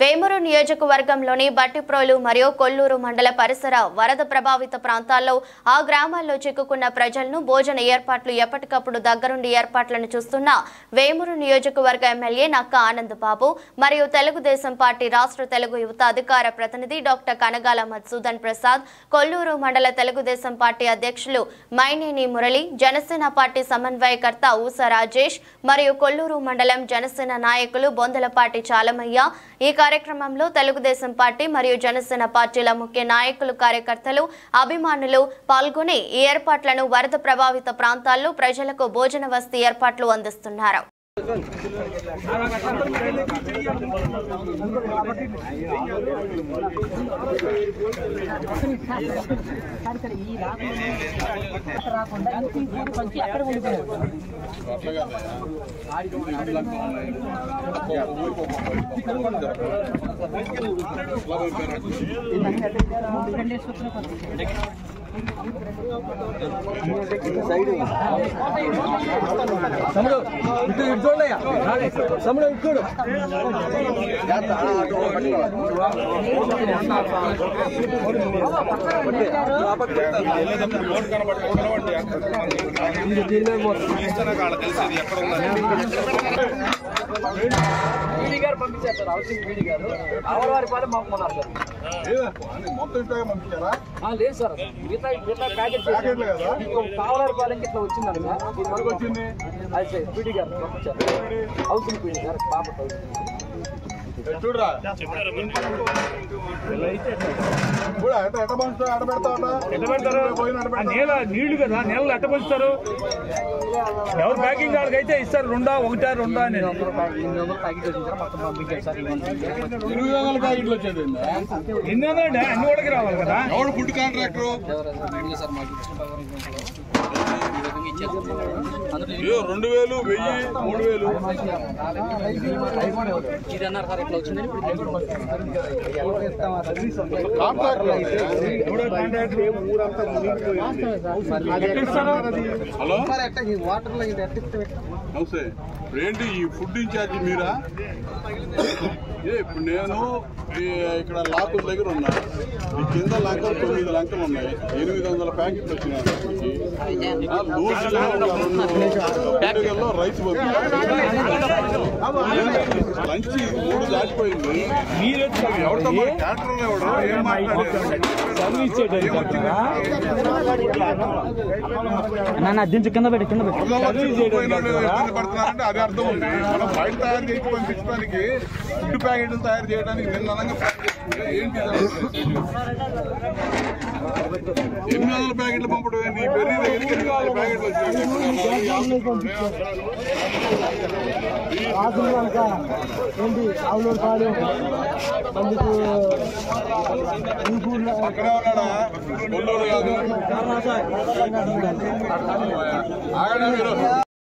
వేమూరు నియోజకవర్గంలోని బట్టిప్రోలు మరియు కొల్లూరు మండల పరిసర వరద ప్రభావిత ప్రాంతాల్లో ఆ గ్రామాల్లో చిక్కుకున్న ప్రజలను భోజన ఏర్పాట్లు ఎప్పటికప్పుడు దగ్గరుండి ఏర్పాట్లను చూస్తున్న వేమూరు నియోజకవర్గ ఎమ్మెల్యే నక్క ఆనందబాబు మరియు తెలుగుదేశం పార్టీ రాష్ట్ర తెలుగు యువత అధికార ప్రతినిధి డాక్టర్ కనగాల మధుసూదన్ ప్రసాద్, కొల్లూరు మండల తెలుగుదేశం పార్టీ అధ్యక్షులు మైనేని మురళి, జనసేన పార్టీ సమన్వయకర్త ఊస రాజేష్ మరియు కొల్లూరు మండలం జనసేన నాయకులు బొందలపాటి చాలమయ్య ఈ కార్యక్రమంలో తెలుగుదేశం పార్టీ మరియు జనసేన పార్టీల ముఖ్య నాయకులు, కార్యకర్తలు, అభిమానులు పాల్గొని ఈ ఏర్పాట్లను వరద ప్రభావిత ప్రాంతాల్లో ప్రజలకు భోజన వసతి ఏర్పాట్లు అందిస్తున్నారు. పంపించారు హౌసింగ్ వీడి గారు అవరవారి పాలెం పంపుకున్నారు సార్. లేదు సార్, మిగతా ప్యాకెట్ కావలారి పాలెంకి ఇట్లా వచ్చిందండి సార్. అది సార్ పీడి గారు పంపించారు, హౌసింగ్ పీడి గారు బాపట్ చూడరా నీళ్లు కదా, నెలలు ఎట్ట పంచుతారు? ఎవరు ప్యాకింగ్ వాళ్ళకి అయితే ఇస్తారు, రెండా ఒకటా అని 800 ప్యాకెట్లు మొత్తం పంపించారు సార్. 800 ప్యాకెట్లు వచ్చేది ఎన్ని అన్ని వాళ్ళకి రావాలి కదా. ఎవరు ఫుడ్ కాంట్రాక్టర్? సార్ మాకు 2000, 1000, 3000 ఇది అన్నారు సార్. ఇట్లా వచ్చిందని హలో నమస్తే. ఏంటి ఈ ఫుడ్ ఇన్ఛార్జి మీరా? ఇప్పుడు నేను ఇక్కడ లాకూర్ దగ్గర ఉన్నా. ఈ కింద లంకలు 9 లంకలు ఉన్నాయి. 800 ప్యాకెట్లు వచ్చినాయి. లూజ్లో రైస్ లంచ్ 3 దాటిపోయింది. ఎవరితో క్యాటర్ ఎవడో ఏం కింద పెట్టి పడుతున్నారంటే అదే అర్థం ఉంది. మనం బయట తయారు చేసి పంపించడానికి ఫుడ్ ప్యాకెట్లు తయారు చేయడానికి నిన్నంగా ప్లాన్ చేసుకుంటే ఏంటి 800 ప్యాకెట్లు పంపడం ఏంటి? పెరిగి దగ్గరికి 800 ప్యాకెట్లు పక్కనే ఉన్నాడా? కొల్లూరు కాదు. ఆగండి మీరు.